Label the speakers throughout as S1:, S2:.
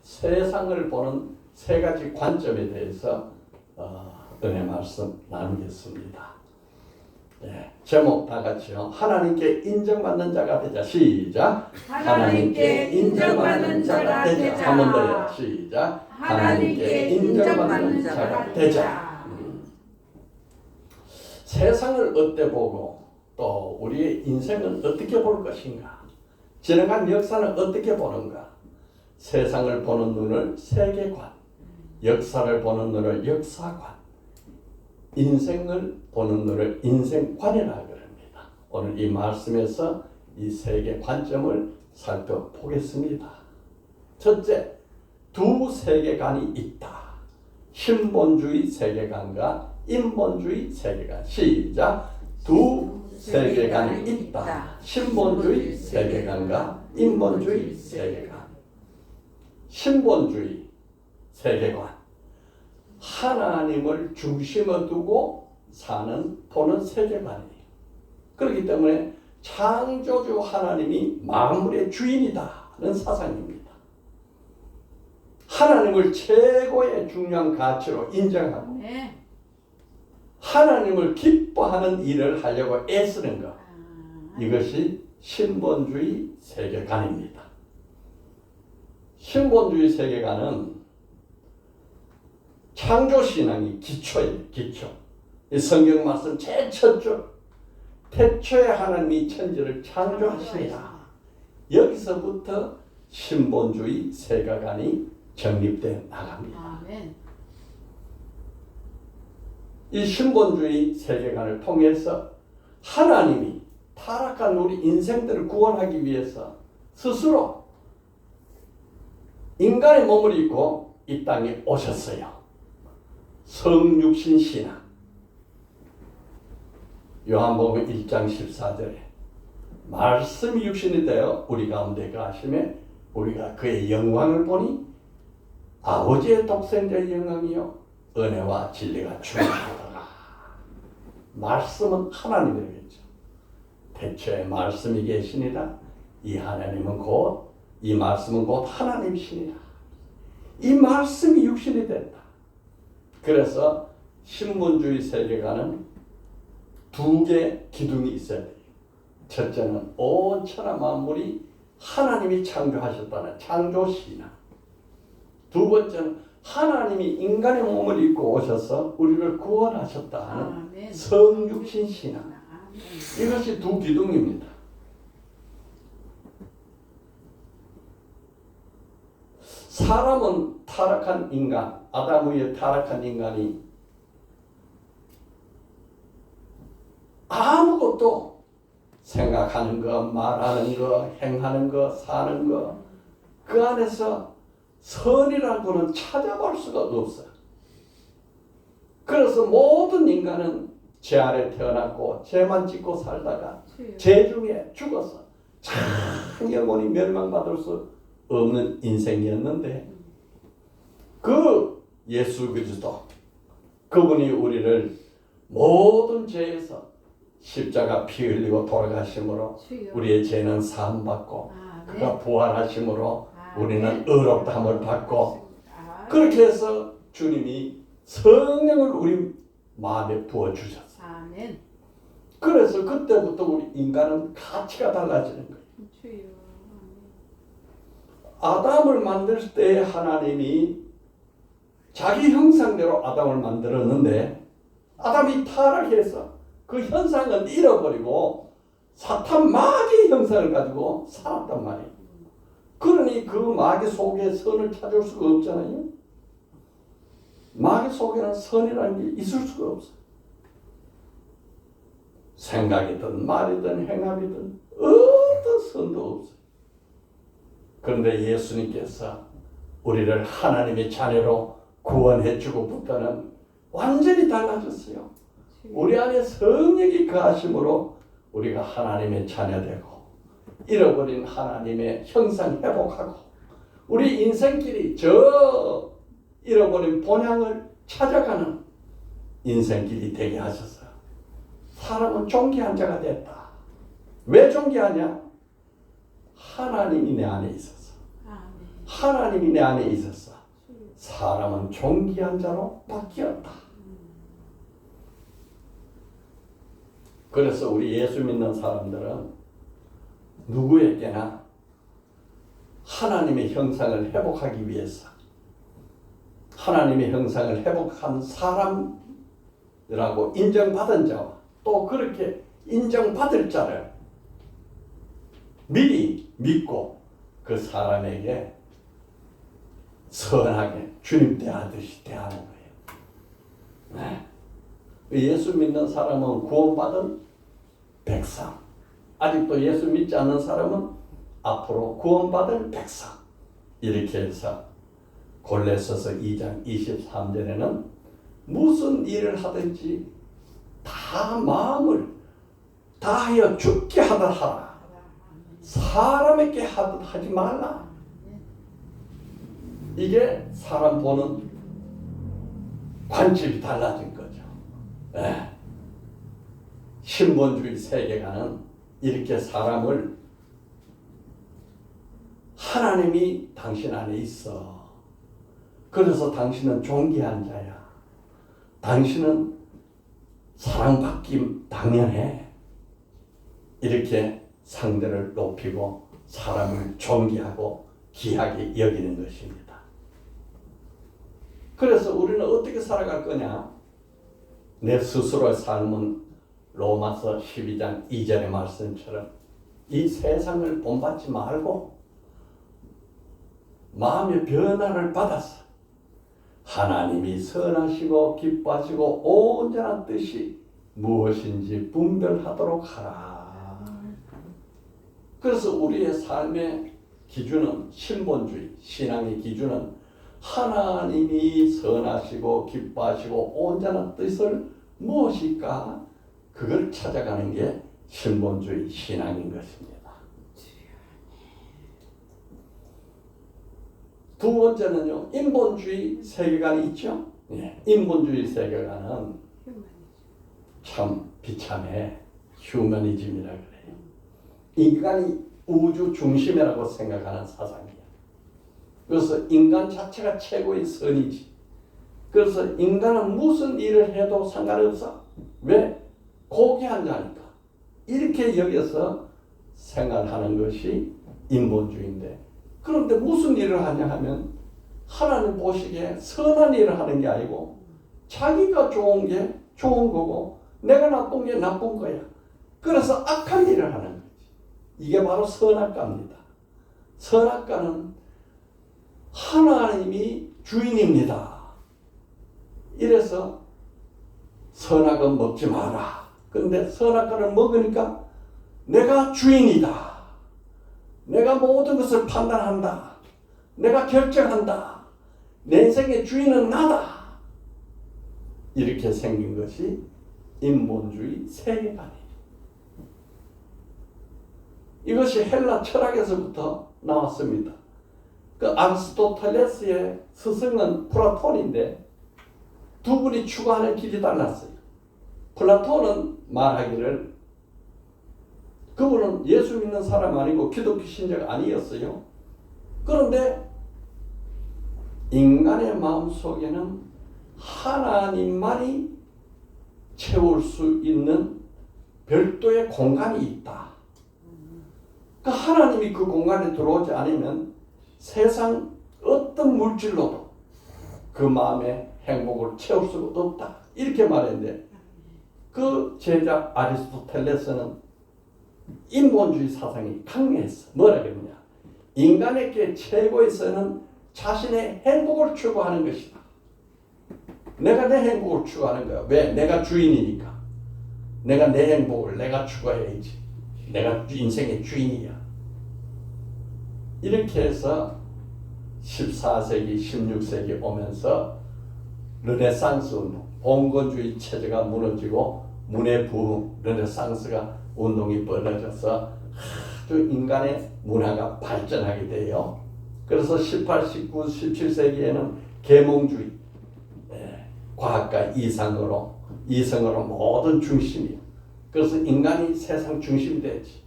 S1: 세상을 보는 세 가지 관점에 대해서 은혜 말씀 나누겠습니다. 제목 다 같이요. 하나님께 인정받는 자가 되자. 시작.
S2: 하나님께 인정받는 자가 되자.
S1: 한 번 더요. 시작.
S2: 하나님께 인정받는 자가 되자.
S1: 세상을 어떻게 보고 또 우리의 인생은 어떻게 볼 것인가? 지나간 역사는 어떻게 보는가? 세상을 보는 눈을 세계관, 역사를 보는 눈을 역사관, 인생을 보는 눈을 인생관이라 그럽니다. 오늘 이 말씀에서 이 세 개 관점을 살펴보겠습니다. 첫째, 두 세계관이 있다. 신본주의 세계관과 인본주의 세계관. 시작. 두 세계관이 있다. 신본주의 세계관과 인본주의 세계관. 신본주의 세계관. 하나님을 중심에 두고 보는 세계관이에요. 그렇기 때문에 창조주 하나님이 만물의 주인이다는 사상입니다. 하나님을 최고의 중요한 가치로 인정하고 하나님을 기뻐하는 일을 하려고 애쓰는 것. 이것이 신본주의 세계관입니다. 신본주의 세계관은 창조신앙이 기초예요. 기초. 이 성경 말씀 제일 첫 줄. 태초에 하나님이 천지를 창조하시니라. 여기서부터 신본주의 세계관이 정립되어 나갑니다. 이 신본주의 세계관을 통해서 하나님이 타락한 우리 인생들을 구원하기 위해서 스스로 인간의 몸을 입고 이 땅에 오셨어요. 성육신 신앙. 요한복음 1장 14절에 말씀이 육신이 되어 우리 가운데 가심에 우리가 그의 영광을 보니 아버지의 독생자의 영광이요 은혜와 진리가 충만하더라. 말씀은 하나님이겠죠. 태초에 말씀이 계시니라. 이 하나님은 이 말씀은 곧 하나님이시니라. 이 말씀이 육신이 됐다. 그래서 신본주의 세계관은 두 개 기둥이 있어야 돼요. 첫째는 온 천하 만물이 하나님이 창조하셨다는 창조신앙. 두 번째는 하나님이 인간의 몸을 입고 오셔서 우리를 구원하셨다는 성육신 신앙. 이것이 두 기둥입니다. 사람은 타락한 인간, 아담 위에 타락한 인간이 아무것도 생각하는 거, 말하는 거, 행하는 거, 사는 거, 그 안에서 선이라고는 찾아볼 수가 없어요. 그래서 모든 인간은 죄 아래 태어났고 죄만 짓고 살다가 죄 중에 죽어서 참 영원히 멸망받을 수 없는 인생이었는데 그 예수 그리스도 그분이 우리를 모든 죄에서 십자가 피 흘리고 돌아가심으로 우리의 죄는 사함받고 그가 부활하심으로 우리는 의롭다함을 받고 그렇게 해서 주님이 성령을 우리 마음에 부어주셨어요. 그래서 그때부터 우리 인간은 가치가 달라지는 거예요. 아담을 만들 때 하나님이 자기 형상대로 아담을 만들었는데 아담이 타락해서 그 현상은 잃어버리고 사탄 마귀의 형상을 가지고 살았단 말이에요. 그러니 그 마귀 속에 선을 찾을 수가 없잖아요. 마귀 속에는 선이라는 게 있을 수가 없어요. 생각이든 말이든 행함이든 어떤 선도 없어요. 그런데 예수님께서 우리를 하나님의 자녀로 구원해주고부터는 완전히 달라졌어요. 우리 안에 성령이 거하심으로 우리가 하나님의 자녀되고 잃어버린 하나님의 형상 회복하고 우리 인생길이 저 잃어버린 본향을 찾아가는 인생길이 되게 하셨어요. 사람은 존귀한 자가 됐다. 왜 존귀하냐? 하나님이 내 안에 있어서 하나님이 내 안에 있었어. 사람은 존귀한 자로 바뀌었다. 그래서 우리 예수 믿는 사람들은 누구에게나 하나님의 형상을 회복하기 위해서 하나님의 형상을 회복한 사람이라고 인정받은 자와 또 그렇게 인정받을 자를 미리 믿고 그 사람에게 선하게 주님 대하듯이 대하는 거예요. 네. 예수 믿는 사람은 구원받은 백성, 아직도 예수 믿지 않는 사람은 앞으로 구원받을 백성. 이렇게 해서 골로새서 2장 23절에는 무슨 일을 하든지 다 마음을 다하여 죽게 하다 하라. 사람에게 하지 말라. 이게 사람 보는 관점이 달라진 거죠. 네. 신본주의 세계관은 이렇게 사람을 하나님이 당신 안에 있어. 그래서 당신은 존귀한 자야. 당신은 사랑받기 당연해. 이렇게 상대를 높이고 사람을 존귀하고 귀하게 여기는 것입니다. 그래서 우리는 어떻게 살아갈 거냐? 내 스스로의 삶은 로마서 12장 2절의 말씀처럼 이 세상을 본받지 말고 마음의 변화를 받아서 하나님이 선하시고 기뻐하시고 온전한 뜻이 무엇인지 분별하도록 하라. 그래서 우리의 삶의 기준은 신본주의, 신앙의 기준은 하나님이 선하시고 기뻐하시고 온전한 뜻을 무엇일까? 그걸 찾아가는 게 신본주의 신앙인 것입니다. 두 번째는요, 인본주의 세계관이 있죠. 예, 인본주의 세계관은 참 비참해. 휴머니즘이라 그래요. 인간이 우주 중심이라고 생각하는 사상이야. 그래서 인간 자체가 최고의 선이지. 그래서 인간은 무슨 일을 해도 상관없어. 왜? 고귀한 자니까. 이렇게 여기서 생각하는 것이 인본주의인데, 그런데 무슨 일을 하냐 하면 하나님 보시기에 선한 일을 하는 게 아니고 자기가 좋은 게 좋은 거고 내가 나쁜 게 나쁜 거야. 그래서 악한 일을 하는 거지. 이게 바로 선악과입니다. 선악과는 하나님이 주인입니다. 이래서 선악은 먹지 마라. 근데 선악과를 먹으니까 내가 주인이다. 내가 모든 것을 판단한다. 내가 결정한다. 내 인생의 주인은 나다. 이렇게 생긴 것이 인본주의 세계관이에요. 이것이 헬라 철학에서부터 나왔습니다. 그 아리스토텔레스의 스승은 플라톤인데 두 분이 추구하는 길이 달랐어요. 플라톤은 말하기를 그분은 예수 믿는 사람 아니고 기독교 신자가 아니었어요. 그런데 인간의 마음속에는 하나님만이 채울 수 있는 별도의 공간이 있다. 그 하나님이 그 공간에 들어오지 않으면 세상 어떤 물질로도 그 마음의 행복을 채울 수가 없다. 이렇게 말했는데 그 제자 아리스토텔레스는 인본주의 사상이 강했어. 뭐라 그러냐? 인간에게 최고의 선은 자신의 행복을 추구하는 것이다. 내가 내 행복을 추구하는 거야. 왜? 내가 주인이니까. 내가 내 행복을 내가 추구해야지. 내가 인생의 주인이야. 이렇게 해서 14세기, 16세기 오면서 르네상스 운동, 봉건주의 체제가 무너지고 문해부흥, 르네상스가 운동이 벌어져서 아주 인간의 문화가 발전하게 돼요. 그래서 18, 19, 17세기에는 계몽주의, 과학과 이성으로 모든 중심이에요. 그래서 인간이 세상 중심이 되지.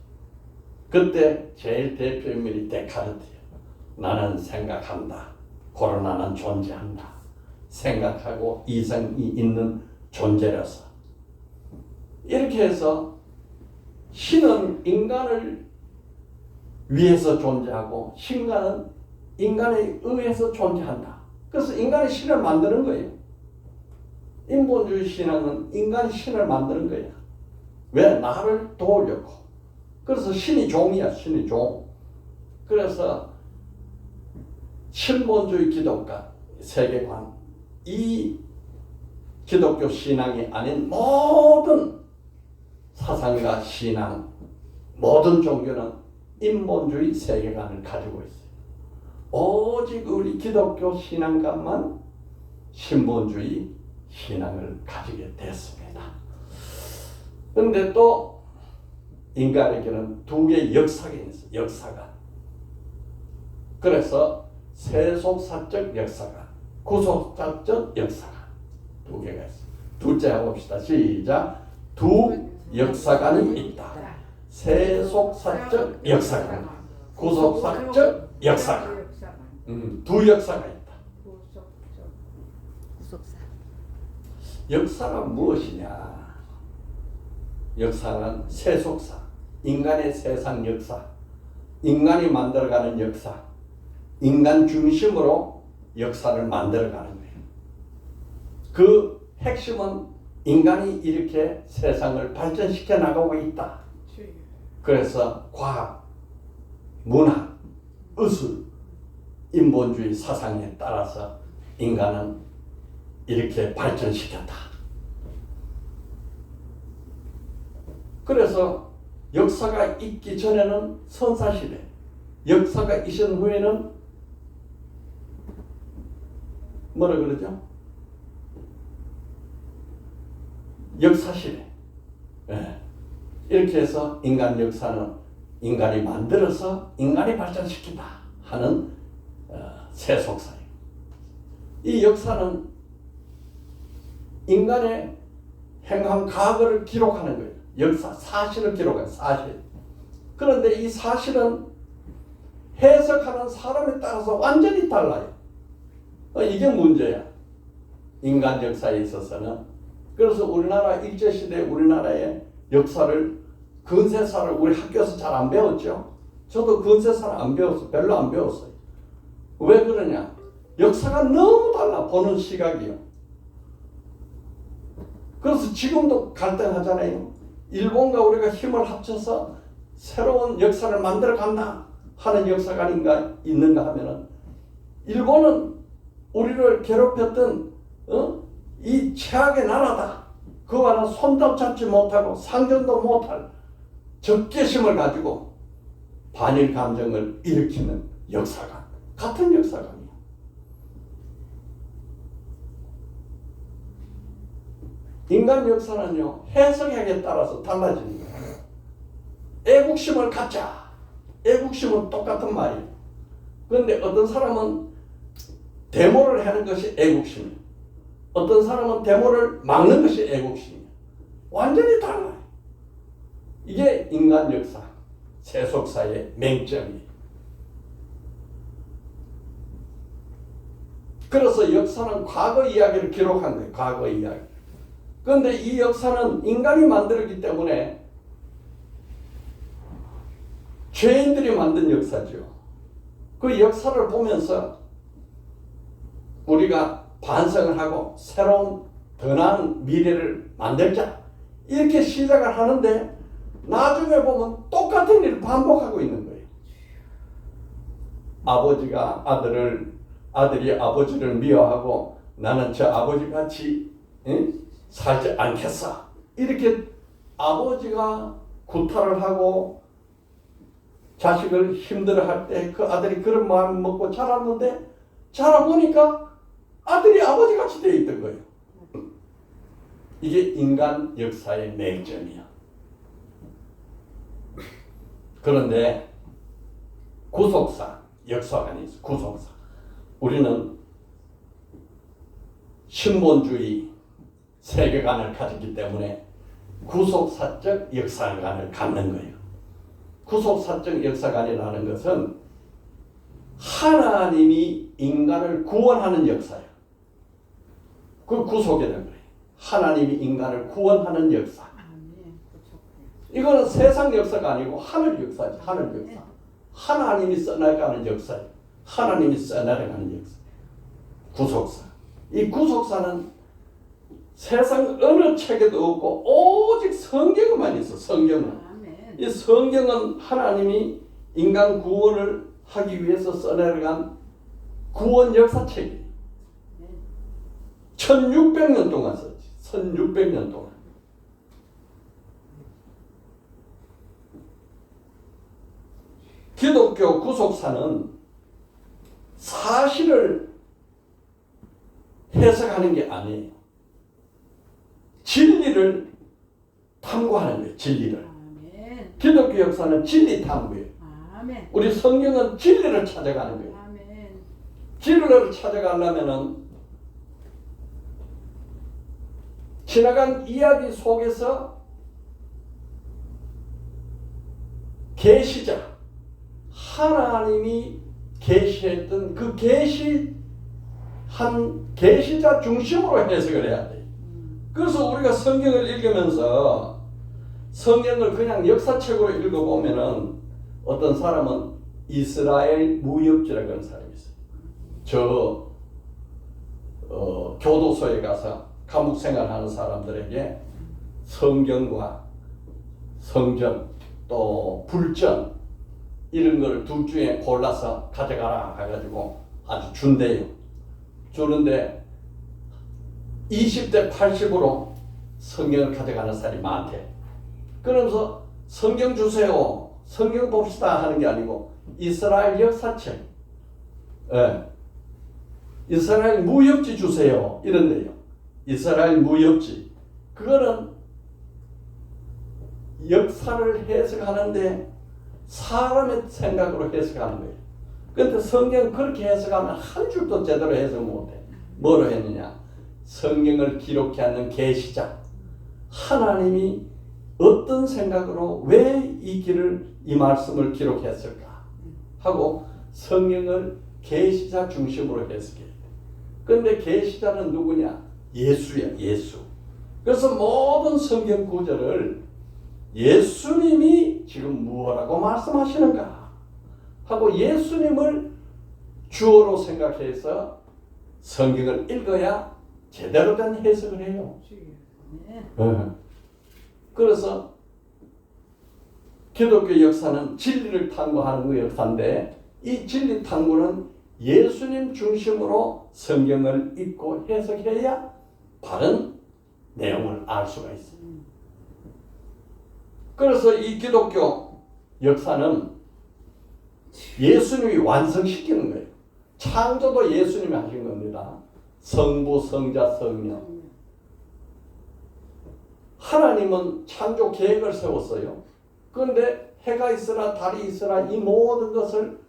S1: 그때 제일 대표 인물이 데카르트예요. 나는 생각한다. 코로나는 존재한다. 생각하고 이성이 있는 존재라서. 이렇게 해서 신은 인간을 위해서 존재하고 신간은 인간에 의해서 존재한다. 그래서 인간이 신을 만드는 거예요. 인본주의 신앙은 인간이 신을 만드는 거야. 왜? 나를 도우려고. 그래서 신이 종이야. 신이 종. 그래서 신본주의 기독과 세계관, 이 기독교 신앙이 아닌 모든 사상과 신앙, 모든 종교는 인본주의 세계관을 가지고 있어요. 오직 우리 기독교 신앙가만 신본주의 신앙을 가지게 됐습니다. 그런데 또 인간에게는 두 개의 역사가 있어요. 역사가. 그래서 세속사적 역사가, 구속사적 역사가 두 개가 있어요. 둘째 해봅시다. 시작. 두 역사관이 있다. 세속사적 역사관, 구속사적 역사관. 두 역사가 있다.
S2: 구속사.
S1: 역사가 무엇이냐? 역사는 세속사, 인간의 세상 역사, 인간이 만들어가는 역사, 인간 중심으로 역사를 만들어가는 거예요. 그 핵심은 인간이 이렇게 세상을 발전시켜 나가고 있다. 그래서 과학, 문학, 의술, 인본주의 사상에 따라서 인간은 이렇게 발전시켰다. 그래서 역사가 있기 전에는 선사시대, 역사가 있은 후에는 뭐라 그러죠? 역사시대. 네. 이렇게 해서 인간 역사는 인간이 만들어서 인간이 발전시킨다 하는 세속사예요. 이 역사는 인간의 행한 과거를 기록하는 거예요. 역사, 사실을 기록해요. 사실. 그런데 이 사실은 해석하는 사람에 따라서 완전히 달라요. 이게 문제야. 인간 역사에 있어서는. 그래서 우리나라 일제시대 우리나라의 역사를, 근세사를 우리 학교에서 잘 안 배웠죠. 저도 근세사를 안 배웠어요. 별로 안 배웠어요. 왜 그러냐? 역사가 너무 달라. 보는 시각이요. 그래서 지금도 갈등하잖아요. 일본과 우리가 힘을 합쳐서 새로운 역사를 만들어 간다 하는 역사가 있는가 하면은, 일본은 우리를 괴롭혔던 이 최악의 나라다. 그와는 손도 잡지 못하고 상전도 못할 적개심을 가지고 반일 감정을 일으키는 역사관, 같은 역사관이야. 인간 역사는요, 해석에 따라서 달라지는 거예요. 애국심을 갖자. 애국심은 똑같은 말이에요. 그런데 어떤 사람은 데모를 하는 것이 애국심이에요. 어떤 사람은 데모를 막는 것이 애국심이에요. 완전히 달라요. 이게 인간 역사, 세속사의 맹점이에요. 그래서 역사는 과거 이야기를 기록한 거예요. 과거 이야기. 그런데 이 역사는 인간이 만들었기 때문에 죄인들이 만든 역사죠. 그 역사를 보면서 우리가 반성을 하고 새로운 더 나은 미래를 만들자, 이렇게 시작을 하는데 나중에 보면 똑같은 일을 반복하고 있는 거예요. 아버지가 아들이 아버지를 미워하고 나는 저 아버지 같이 살지 않겠어. 이렇게 아버지가 구타를 하고 자식을 힘들어할 때 그 아들이 그런 마음을 먹고 자랐는데, 자라보니까 아들이 아버지같이 되어 있던 거예요. 이게 인간 역사의 맹점이야. 그런데 구속사, 역사관이 있어. 구속사. 우리는 신본주의 세계관을 가졌기 때문에 구속사적 역사관을 갖는 거예요. 구속사적 역사관이라는 것은 하나님이 인간을 구원하는 역사야. 그 구속이 된 거예요. 하나님이 인간을 구원하는 역사. 이거는 세상 역사가 아니고 하늘 역사지. 하늘 역사. 하나님이 써나가는 역사예요. 하나님이 써나가는 역사. 구속사. 이 구속사는 세상 어느 책에도 없고 오직 성경에만 있어. 성경은. 이 성경은 하나님이 인간 구원을 하기 위해서 써내려간 구원 역사책이에요. 1600년 동안 썼지. 1600년 동안. 기독교 구속사는 사실을 해석하는 게 아니에요. 진리를 탐구하는 거예요. 진리를. 아멘. 기독교 역사는 진리 탐구예요. 아멘. 우리 성경은 진리를 찾아가는 거예요. 아멘. 진리를 찾아가려면은 지나간 이야기 속에서 계시자 하나님이 계시했던 그 계시자 중심으로 해석을 해야 돼요. 그래서 우리가 성경을 읽으면서 성경을 그냥 역사책으로 읽어보면은 어떤 사람은 이스라엘 무협지라고 하는 사람이 있어요. 교도소에 가서 감옥 생활하는 사람들에게 성경과 성전 또 불전 이런 걸 둘 중에 골라서 가져가라 해가지고 아주 준대요. 주는데 20대 80으로 성경을 가져가는 사람이 많대. 그러면서 성경 주세요. 성경 봅시다 하는 게 아니고 이스라엘 역사책, 이스라엘 무협지 주세요. 이런데요. 이스라엘 무협지. 그거는 역사를 해석하는데 사람의 생각으로 해석하는 거예요. 그런데 성경 그렇게 해석하면 한 줄도 제대로 해석 못해. 뭐로 했느냐? 성경을 기록해 않는 계시자 하나님이 어떤 생각으로 왜 이 말씀을 기록했을까 하고 성경을 계시자 중심으로 해석해야 돼. 그런데 계시자는 누구냐? 예수야. 예수. 그래서 모든 성경 구절을 예수님이 지금 무엇라고 말씀하시는가 하고 예수님을 주어로 생각해서 성경을 읽어야 제대로 된 해석을 해요. 그래서 기독교 역사는 진리를 탐구하는 그 역사인데 이 진리 탐구는 예수님 중심으로 성경을 읽고 해석해야 바른 내용을 알 수가 있어요. 그래서 이 기독교 역사는 예수님이 완성시키는 거예요. 창조도 예수님이 하신 겁니다. 성부, 성자, 성령. 하나님은 창조 계획을 세웠어요. 그런데 해가 있으라 달이 있으라 이 모든 것을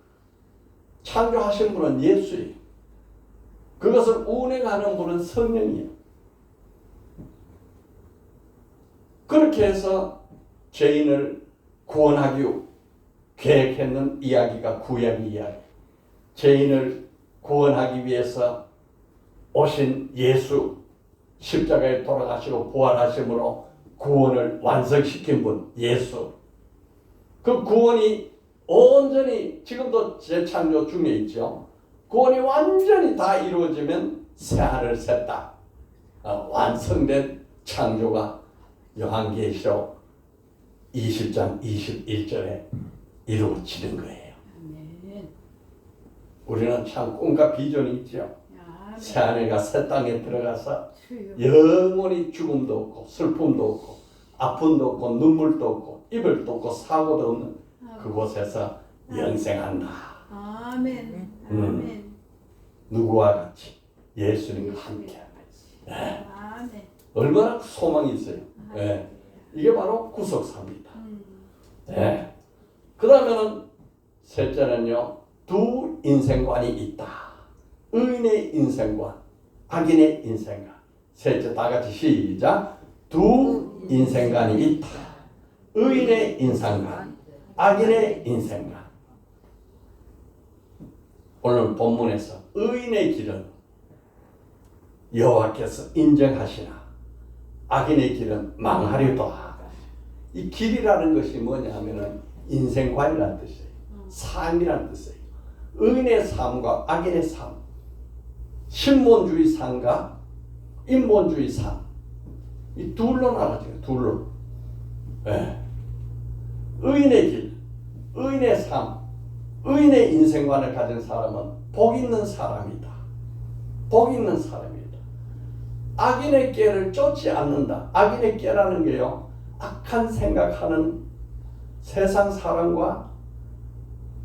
S1: 창조하신 분은 예수예요. 그것을 운행하는 분은 성령이에요. 그렇게 해서 죄인을 구원하기 계획했는 이야기가 구약 이야기. 죄인을 구원하기 위해서 오신 예수, 십자가에 돌아가시고 부활하심으로 구원을 완성시킨 분 예수. 그 구원이 온전히 지금도 재창조 중에 있죠. 구원이 완전히 다 이루어지면 새하늘 새 땅 완성된 창조가 요한계시록 20장 21절에 이루어지는 거예요. 우리는 참 꿈과 비전이 있죠. 새하늘과 새 땅에 들어가서 영원히 죽음도 없고 슬픔도 없고 아픔도 없고 눈물도 없고 이별도 없고 사고도 없는 그곳에서 영생한다.
S2: 아멘. 아멘.
S1: 누구와 같이 예수님과 함께. 네. 얼마나 소망이 있어요. 네. 이게 바로 구속사입니다. 네. 그러면은 셋째는요, 두 인생관이 있다. 의인의 인생관, 악인의 인생관. 셋째 다 같이 시작. 두 인생관이 있다. 의인의 인생관, 악인의 인생관. 오늘 본문에서 의인의 길은 여호와께서 인정하시나 악인의 길은 망하리로다. 이 길이라는 것이 뭐냐면은 인생관이라는 뜻이에요. 삶이라는 뜻이에요. 의인의 삶과 악인의 삶, 신몬주의 삶과 인본주의 삶, 이 둘로 나눠져요. 둘로. 네. 의인의 길, 의인의 삶, 의인의 인생관을 가진 사람은 복 있는 사람이다. 복 있는 사람이다. 악인의 꾀를 쫓지 않는다. 악인의 꾀라는 게요, 악한 생각하는 세상 사람과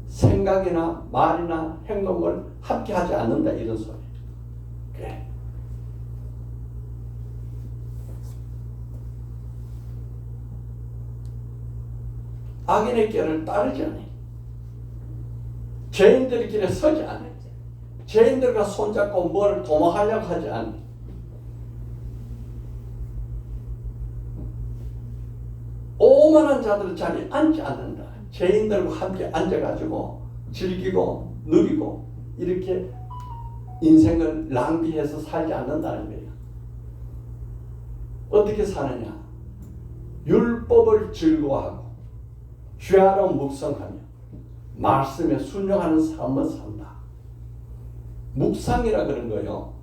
S1: 생각이나 말이나 행동을 함께 하지 않는다, 이런 소리예요. 그래. 악인의 꾀를 따르지 않아요. 죄인들의 길에 서지 않아요. 죄인들과 손잡고 뭘 도모하려고 하지 않아요. 오만한 자들의 자리에 앉지 않는다. 죄인들과 함께 앉아가지고 즐기고 누리고 이렇게 인생을 낭비해서 살지 않는다는 거예요. 어떻게 사느냐? 율법을 즐거워하고 죄아로 묵상하며 말씀에 순종하는 삶을 산다. 묵상이라 그런 거요,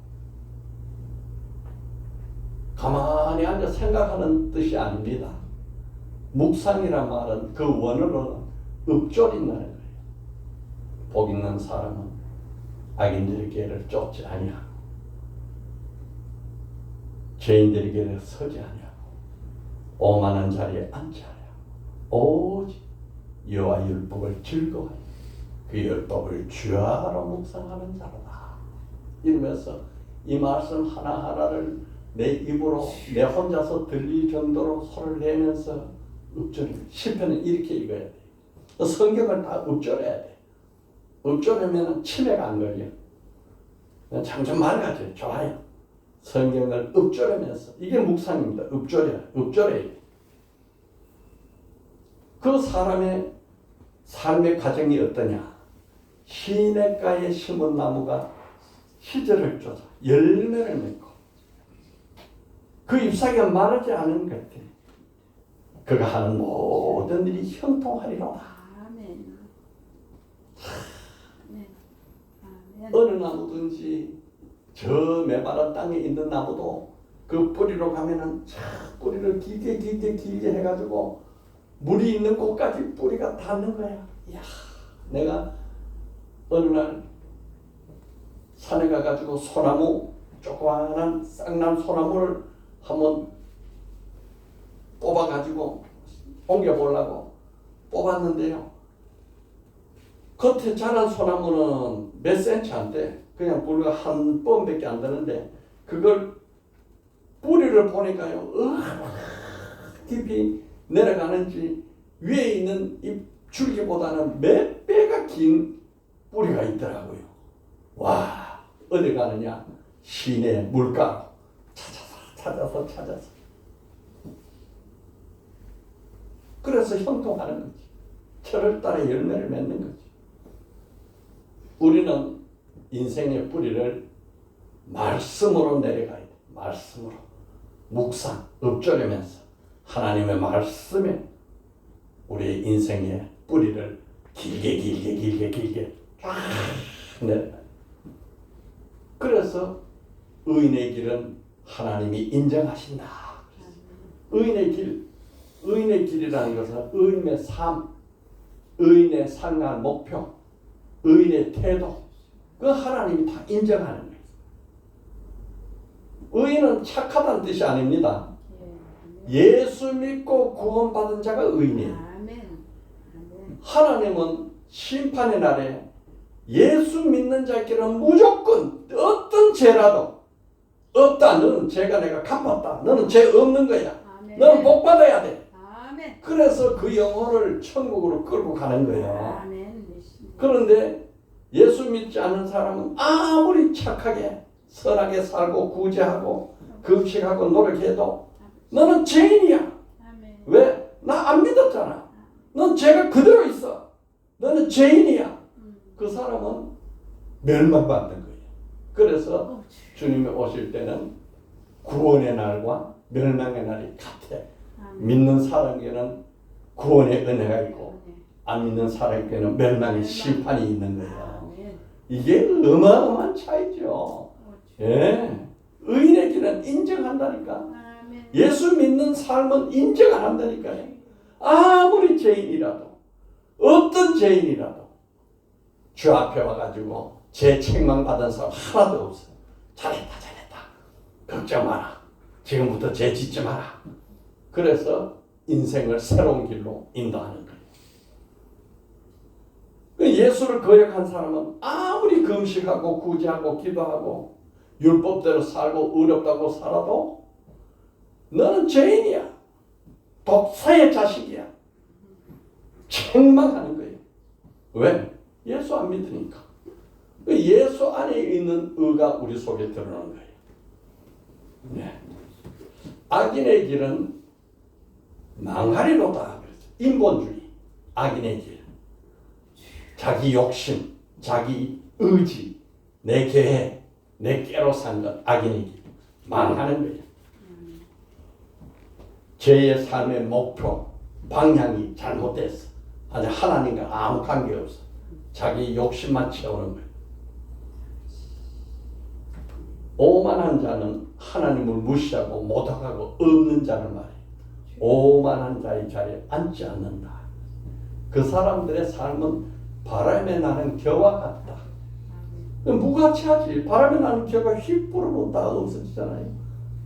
S1: 가만히 앉아 생각하는 뜻이 아닙니다. 묵상이란 말은 그 원어로는 읊조린다는 거예요. 복 있는 사람은 악인들의 길을 쫓지 아니하고 죄인들의 길에 서지 아니하고 오만한 자리에 앉지 아니하고 오직 여호와 율법을 즐거워하여 그 율법을 주야로 묵상하는 자로다. 이러면서 이 말씀 하나하나를 내 입으로 내 혼자서 들릴 정도로 소리를 내면서 읊조립니다. 시편은 이렇게 읽어야 돼. 성경을 다 읊조려야 돼. 읊조리면 치매가 안 걸려. 장좀 맑아져요. 좋아요. 성경을 읊조리면서, 이게 묵상입니다. 읊조려야 돼. 그 사람의 삶의 과정이 어떠냐? 시냇가에 심은 나무가 시절을 쫓아 열매를 맺고 그 잎사귀가 마르지 않은 것 같아. 그가 하는 모든 일이 형통하리로다.
S2: 아멘.
S1: 어느 나무든지 저 메마른 땅에 있는 나무도 그 뿌리로 가면은 뿌리를 길게 해가지고 물이 있는 곳까지 뿌리가 닿는 거야. 이야, 내가 어느 날 산에 가가지고 소나무, 조그마한 쌍난 소나무를 한번 뽑아가지고 옮겨보려고 뽑았는데요, 겉에 자란 소나무는 몇 센치 안 돼. 그냥 불과 한 뼘밖에 안 되는데 그걸 뿌리를 보니까요, 깊이 내려가는지 위에 있는 이 줄기보다는 몇 배가 긴 뿌리가 있더라고요. 와, 어디 가느냐? 시내 물가로 찾아서 그래서 형통하는 거지. 철을 따라 열매를 맺는 거지. 우리는 인생의 뿌리를 말씀으로 내려가야 돼. 말씀으로 묵상, 읊조리면서 하나님의 말씀에 우리의 인생의 뿌리를 길게 쫙 내려가요. 그래서 의인의 길은 하나님이 인정하신다. 의인의 길이라는 것은 의인의 삶, 의인의 삶과 목표, 의인의 태도, 그 하나님이 다 인정하는 거예요. 의인은 착하다는 뜻이 아닙니다. 예수 믿고 구원받은 자가 의인이에요. 하나님은 심판의 날에 예수 믿는 자에게는 무조건 어떤 죄라도 없다. 너는 죄가 내가 갚았다. 너는 죄 없는 거야. 너는 복 받아야 돼. 그래서 그 영혼을 천국으로 끌고 가는 거예요. 그런데 예수 믿지 않는 사람은 아무리 착하게 선하게 살고 구제하고 금식하고 노력해도 너는 죄인이야. 왜? 나 안 믿었잖아. 넌 죄가 그대로 있어. 너는 죄인이야. 그 사람은 멸망받는 거예요. 그래서 주님이 오실 때는 구원의 날과 멸망의 날이 같아. 믿는 사람에게는 구원의 은혜가 있고 안 믿는 사람에게는 멸망의 심판이 있는 거예요. 이게 어마어마한 차이죠. 예. 의인의 길은 인정한다니까. 예수 믿는 삶은 인정 안 한다니까요. 아무리 죄인이라도, 어떤 죄인이라도 주 앞에 와가지고 죄 책망받은 사람 하나도 없어요. 잘했다. 걱정 마라. 지금부터 죄 짓지 마라. 그래서 인생을 새로운 길로 인도하는 거예요. 예수를 거역한 사람은 아무리 금식하고 구제하고 기도하고 율법대로 살고 어렵다고 살아도 너는 죄인이야. 독사의 자식이야. 책망하는 거예요. 왜? 예수 안 믿으니까. 예수 안에 있는 의가 우리 속에 드러나는 거예요. 네. 악인의 길은 망하리로다. 인본주의, 악인의 길. 자기 욕심, 자기 의지, 내 계획, 내 깨로 산 것, 악인의 길. 망하는 거예요. 죄의 삶의 목표, 방향이 잘못됐어. 아직 하나님과 아무 관계없어. 자기 욕심만 채우는 거예요. 오만한 자는 하나님을 무시하고 모독하고 없는 자를 말해. 오만한 자의 자리에 앉지 않는다. 그 사람들의 삶은 바람에 나는 겨와 같다. 무가치하지. 바람에 나는 겨가 휙 불어도 다 없어지잖아요.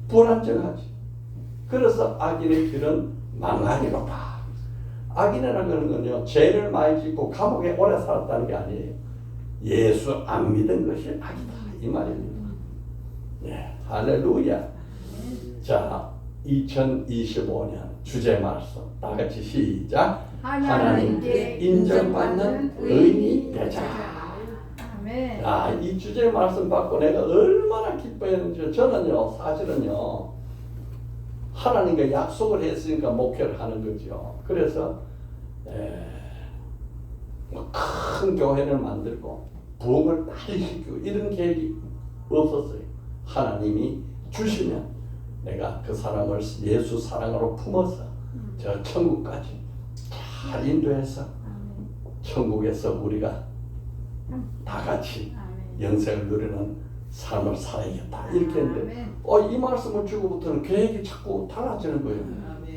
S1: 불안정하지. 그래서 악인의 길은 망하리로다. 악인이라는 거는요, 죄를 많이 짓고 감옥에 오래 살았다는 게 아니에요. 예수 안 믿은 것이 악이다. 이 말입니다. 네, 할렐루야. 자, 2025년 주제 말씀 다 같이 시작. 하나님께 인정받는 의인이 되자.
S2: 아멘.
S1: 자, 이 주제 말씀 받고 내가 얼마나 기뻐했는지. 저는요, 사실은요, 하나님과 약속을 했으니까 목회를 하는 거죠. 그래서 큰 교회를 만들고 부흥을 빨리 시키고 이런 계획이 없었어요. 하나님이 주시면 내가 그 사람을 예수 사랑으로 품어서 저 천국까지 잘 인도해서 천국에서 우리가 다 같이 영생을 누리는 삶을 살아야겠다. 이렇게 했는데 이 말씀을 주고부터는 계획이 자꾸 달라지는 거예요.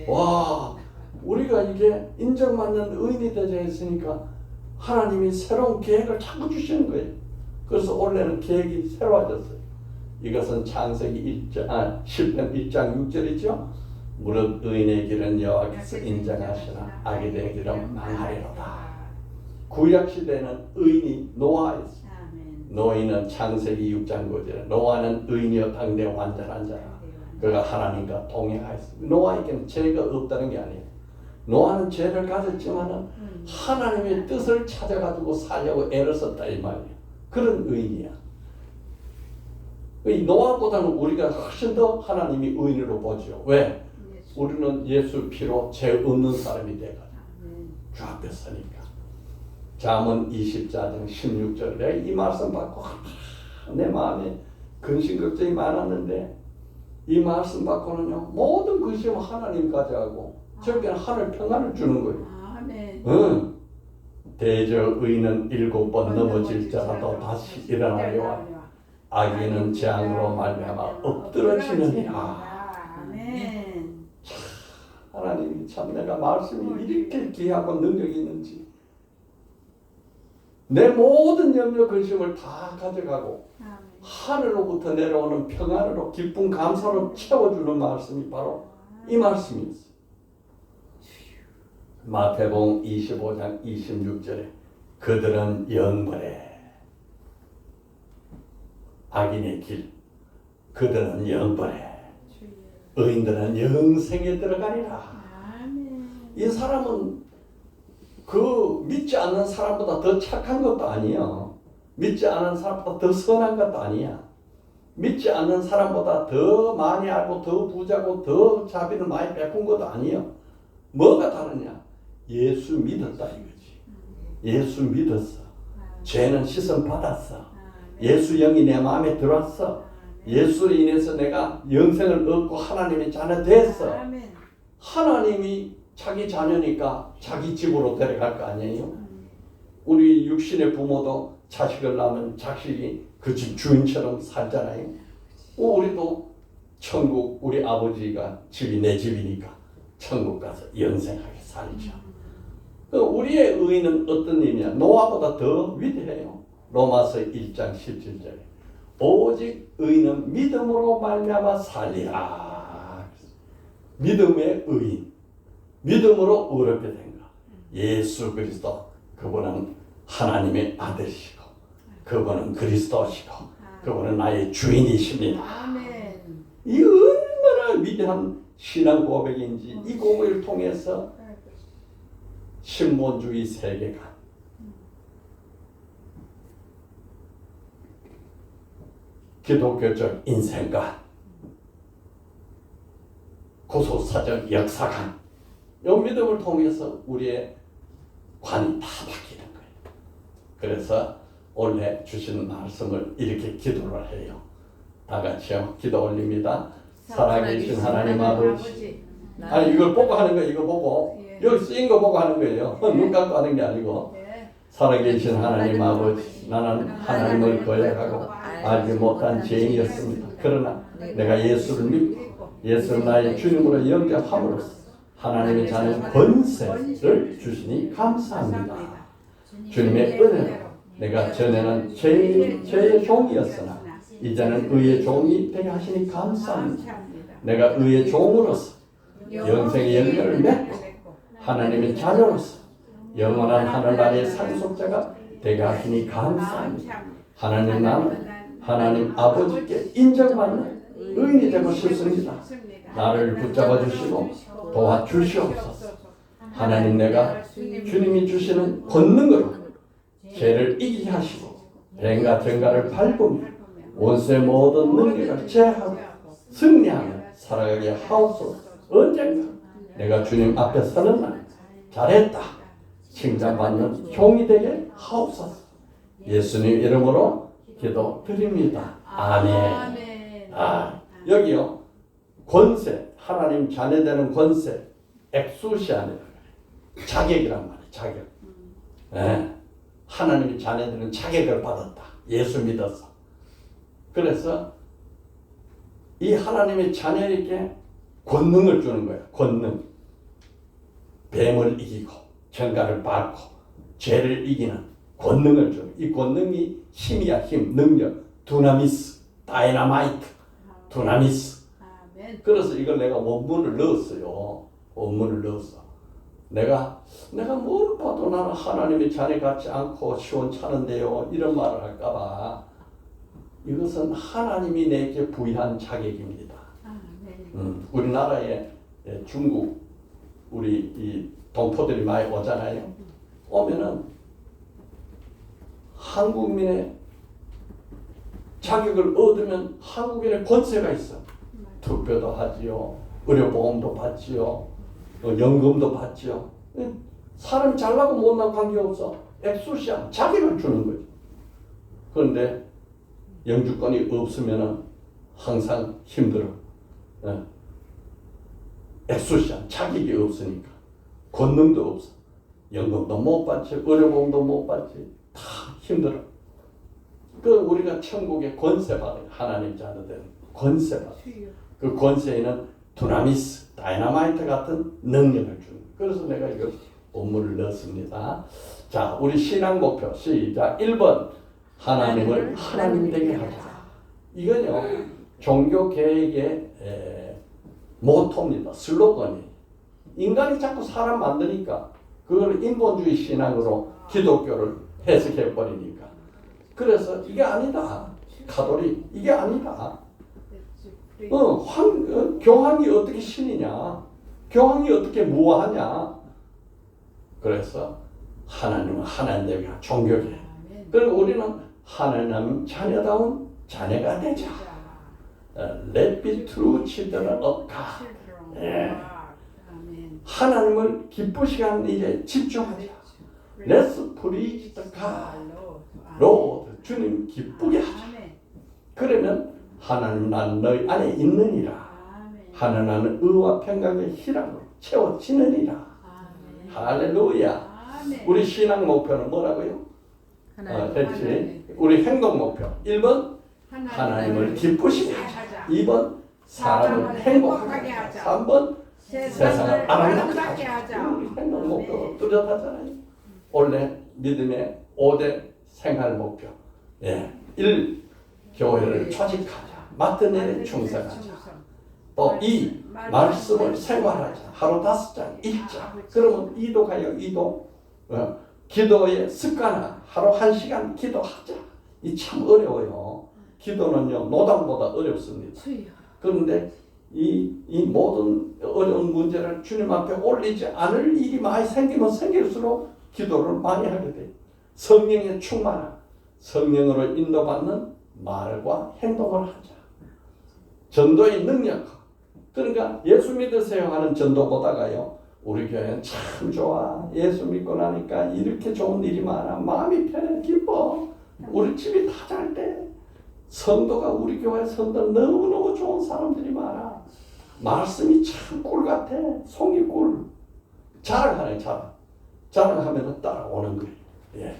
S1: 와, 우리가 이게 인정받는 의인이 되자 했으니까 하나님이 새로운 계획을 자꾸 주시는 거예요. 그래서 올해는 계획이 새로워졌어요. 이것은 창세기 10편 1장 6절이죠. 무릇 의인의 길은 여호와께서 인정하시나 악인의 길은 망하리로다. 구약시대는 의인이 노아였어요. 노아는 창세기 6장 9절에 노아는 의인이여 당대 완전한 자라. 그가 하나님과 동행하였습니다. 노아에게는 죄가 없다는 게 아니에요. 노아는 죄를 가졌지만은 하나님의 뜻을 찾아가지고 살려고 애를 썼다 이 말이에요. 그런 의인이야. 이 노아보다는 우리가 훨씬 더 하나님이 의인으로 보죠. 왜? 우리는 예수 피로 죄 없는 사람이 되거든. 주 앞에 서니까. 잠언 24장 16절에 내가 이 말씀 받고 내 마음에 근심 걱정이 많았는데 이 말씀 받고는요 모든 근심을 하나님 가져가고 저에게는 하늘 평안을 주는 거예요. 응. 대저 의인은 7번 넘어질지라도 다시 일어나려 악인은 재앙으로 말미암아 엎드러지느니라.
S2: 아멘.
S1: 하나님이 참 내가 말씀이 이렇게 귀하고 능력이 있는지 내 모든 염려 근심을 다 가져가고 하늘로부터 내려오는 평안으로 기쁨 감사로 채워주는 말씀이 바로 이 말씀이었어요. 마태복음 25장 26절에 그들은 영벌에 악인의 길, 그들은 영벌에 의인들은 영생에 들어가리라. 이 사람은 그 믿지 않는 사람보다 더 착한 것도 아니에요. 믿지 않는 사람보다 더 선한 것도 아니야. 믿지 않는 사람보다 더 많이 알고 더 부자고 더 자비를 많이 베푼 것도 아니에요. 뭐가 다르냐? 예수 믿었다 이거지. 예수 믿었어. 죄는 씻음 받았어. 예수 영이 내 마음에 들어왔어. 예수로 인해서 내가 영생을 얻고 하나님의 자녀 됐어.
S2: 아멘.
S1: 하나님이 자기 자녀니까 자기 집으로 데려갈 거 아니에요? 우리 육신의 부모도 자식을 낳으면 자식이 그 집 주인처럼 살잖아요. 우리도 천국, 우리 아버지가 집이 내 집이니까 천국 가서 영생하게 살죠. 우리의 의는 어떤 의미냐? 노아보다 더 위대해요. 로마서 1장 17절에 오직 의는 믿음으로 말미암아 살리라. 믿음의 의인, 믿음으로 의롭게 된 것. 예수 그리스도, 그분은 하나님의 아들이시고 그분은 그리스도시고 그분은 나의 주인이십니다.
S2: 아멘.
S1: 이 얼마나 위대한 신앙 고백인지 이 고백을 통해서 신본주의 세계관, 기독교적 인생관, 고소사적 역사관, 이 믿음을 통해서 우리의 관이 다 바뀌는 거예요. 그래서 올해 주시는 말씀을 이렇게 기도를 해요. 다 같이요. 기도 올립니다. 살아계신 하나님 아버지. 아니 이걸 보고 하는 거예요. 이거 보고. 여기 쓰인 거 보고 하는 거예요. 눈 감고 하는 게 아니고. 살아계신 하나님 아버지. 나는 하나님을 거역하고 알지 못한 죄인이었습니다. 그러나 내가 예수를 믿고 예수를 나의 주님으로 영접함으로써 하나님의 자녀 권세를 주시니 감사합니다. 주님의 은혜로 내가 전에는 죄의 종이었으나 이제는 의의 종이 되게 하시니 감사합니다. 내가 의의 종으로서 영생의 열매를 맺고 하나님의 자녀로서 영원한 하늘나라의 상속자가 되게 하시니 감사합니다. 하나님 나는 하나님 아버지께 인정받는 의인이 되고 싶습니다. 나를 붙잡아 주시고 도와주시옵소서. 하나님 내가 주님이 주시는 권능으로 죄를 이기게 하시고 뱀과 정갈을 밟으며 원수의 모든 능력을 제하고 승리하며 살아가게 하옵소서. 언젠가 내가 주님 앞에 서는 날 잘했다 칭찬받는 종이 되게 하옵소서. 예수님 이름으로 기도드립니다. 아멘. 여기요 권세, 하나님 자녀되는 권세, 엑소시아는 자격이란 말이에요. 자격. 하나님이 자녀되는 자격을 받았다. 예수 믿어서. 그래서 이 하나님의 자녀에게 권능을 주는 거예요. 권능. 뱀을 이기고 정갈을 밟고 죄를 이기는 권능을 주는. 이 권능이 힘이야. 힘, 능력. 두나미스, 다이나마이트, 두나미스. 그래서 이걸 내가 원문을 넣었어요. 원문을 넣었어. 내가 뭘 봐도 나는 하나님의 자녀 같지 않고 시원찮은데요. 이런 말을 할까봐. 이것은 하나님이 내게 부여한 자격입니다. 우리나라에 중국 우리 이 동포들이 많이 오잖아요. 오면은 한국민의 자격을 얻으면 한국인의 권세가 있어. 투표도 하지요. 의료보험도 받지요. 연금도 받지요. 사람 잘나고 못나고 관계없어. 엑소시아 자격을 주는 거지. 그런데 영주권이 없으면 항상 힘들어. 엑소시아 자격이 없으니까 권능도 없어. 연금도 못 받지, 의료보험도 못 받지. 다 힘들어. 그 우리가 천국의 권세 받아요. 하나님 자녀들은 권세 받아요. 그 권세에는 두나미스, 다이나마이트 같은 능력을 주는. 그래서 내가 이거 본문을 넣었습니다. 자, 우리 신앙 목표 시작. 1번 하나님을 하나님 되게 하자. 이건요 종교 개혁의 모토입니다. 슬로건이. 인간이 자꾸 사람 만드니까 그걸 인본주의 신앙으로 기독교를 해석해 버리니까. 그래서 이게 아니다. 가톨릭 이게 아니다. 교황이 어떻게 신이냐? 교황이 어떻게 무화하냐? 그래서 하나님은 하나님 되게 종교계. 그리고 우리는 하나님 자녀다운 자녀가 되자. Let be true children of God. 하나님을 기쁘시게 하는 일에 집중하자. Let's preach the God. Lord 주님 기쁘게 하자.
S2: 아멘.
S1: 그러면 하나님 나는 너희 안에 있느니라.
S2: 아멘.
S1: 하나님은 의와 평강의 희락으로 채워지느니라.
S2: 아멘.
S1: 할렐루야.
S2: 아멘.
S1: 우리 신앙 목표는 뭐라고요? 했지. 우리 행동 목표 1번 하나님을 기쁘시게 하자. 2번 사람을 행복하게 하자. 3번 세상을 아름답게 하자. 우리 행동 목표가 뚜렷하잖아요. 원래 믿음의 5대 생활 목표. 1. 교회를 조직하자. 맡은 일에 충성하자. 또 2. 말씀을 생활하자. 하루 5장 읽자. 그러면 이도가요. 이도. 기도의 습관화. 하루 1시간 기도하자. 이 참 어려워요. 기도는요 노동보다 어렵습니다. 그런데 이 모든 어려운 문제를 주님 앞에 올리지 않을 일이 많이 생기면 생길수록 기도를 많이 하게 돼요. 성령의 충만함, 성령으로 인도받는 말과 행동을 하자. 전도의 능력. 그러니까 예수 믿으세요 하는 전도보다가요. 우리 교회는 참 좋아. 예수 믿고 나니까 이렇게 좋은 일이 많아. 마음이 편해. 기뻐. 우리 집이 다 잘 돼. 성도가 우리 교회 성도 너무너무 좋은 사람들이 많아. 말씀이 참 꿀 같아. 송이 꿀. 자랑하네 자랑. 자랑하면 따라오는 거예요.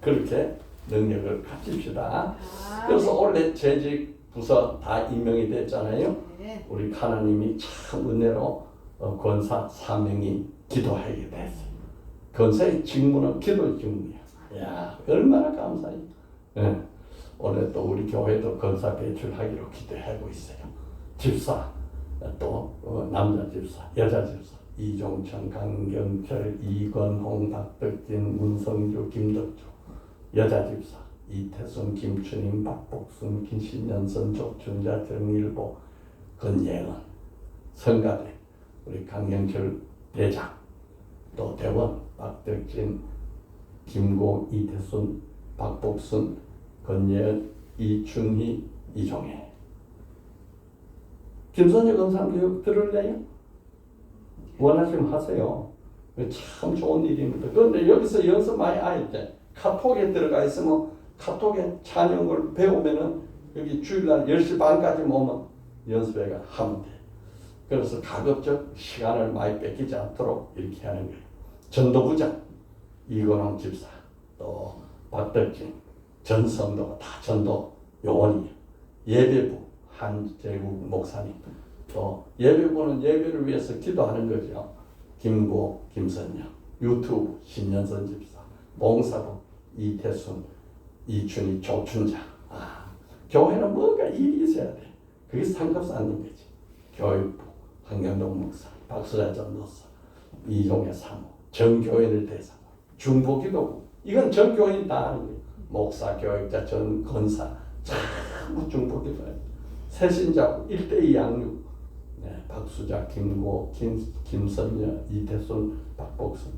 S1: 그렇게 능력을 가집시다. 그래서 원래 재직 부서 다 임명이 됐잖아요. 우리 하나님이 참 은혜로 권사 3명이 기도하게 됐어요. 권사의 직무는 기도의 직무야. 야, 얼마나 감사해요. 오늘 또 우리 교회도 권사 배출하기로 기도하고 있어요. 집사, 또 남자 집사, 여자 집사, 이종천, 강경철, 이건홍, 박덕진, 문성주, 김덕주, 여자 집사, 이태순, 김춘임, 박복순, 김신연선, 조춘자, 정일보, 건예은, 성가대, 우리 강경철 대장, 또 대원, 박덕진, 김공, 이태순, 박복순, 건예은, 이춘희, 이종혜. 김선재 권사 교육 들을래요? 원하시면 하세요. 참 좋은 일입니다. 그런데 여기서 연습 많이 할 때 카톡에 들어가 있으면 카톡에 찬양을 배우면은 여기 주일날 10시 반까지 오면 연습회가 하면 돼. 그래서 가급적 시간을 많이 뺏기지 않도록 이렇게 하는 거예요. 전도부장 이건홍 집사, 또 박덕진, 전 성도가 다 전도 요원이에요. 예배부 한재국 목사님, 또 예배부는 예배를 위해서 기도하는 거죠. 김고, 김선영, 유튜브 신년선 집사, 봉사부 이태순, 이춘희, 조춘자. 교회는 뭔가 일이 있어야 돼. 그게 상급사 않는 거지. 교육부 황경동 목사, 박수자 전도사, 이종의 사모, 전교인을 대상, 중보기도부. 이건 전교인 다 하는 거예요. 목사, 교육자, 전 권사, 전부 중보기도예요. 새신자부 1:2 양육. 박수자, 김고, 김선녀, 이태순, 박복순.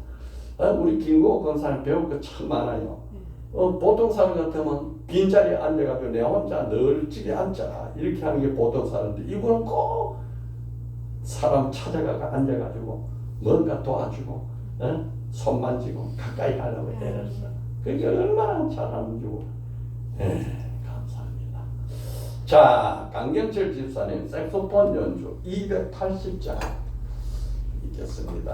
S1: 우리 김고 권사님 배울 거 참 많아요. 보통 사람 같으면 빈자리에 앉아가지고 내 혼자 널찍이 앉자 이렇게 하는 게 보통 사람인데 이분은 꼭 사람 찾아가가 앉아가지고 뭔가 도와주고 손 만지고 가까이 가려고 애를 써. 그게 얼마나 잘하는지 몰라. 감사합니다. 자, 강경철 집사님 색소폰 연주 280장 있겠습니다.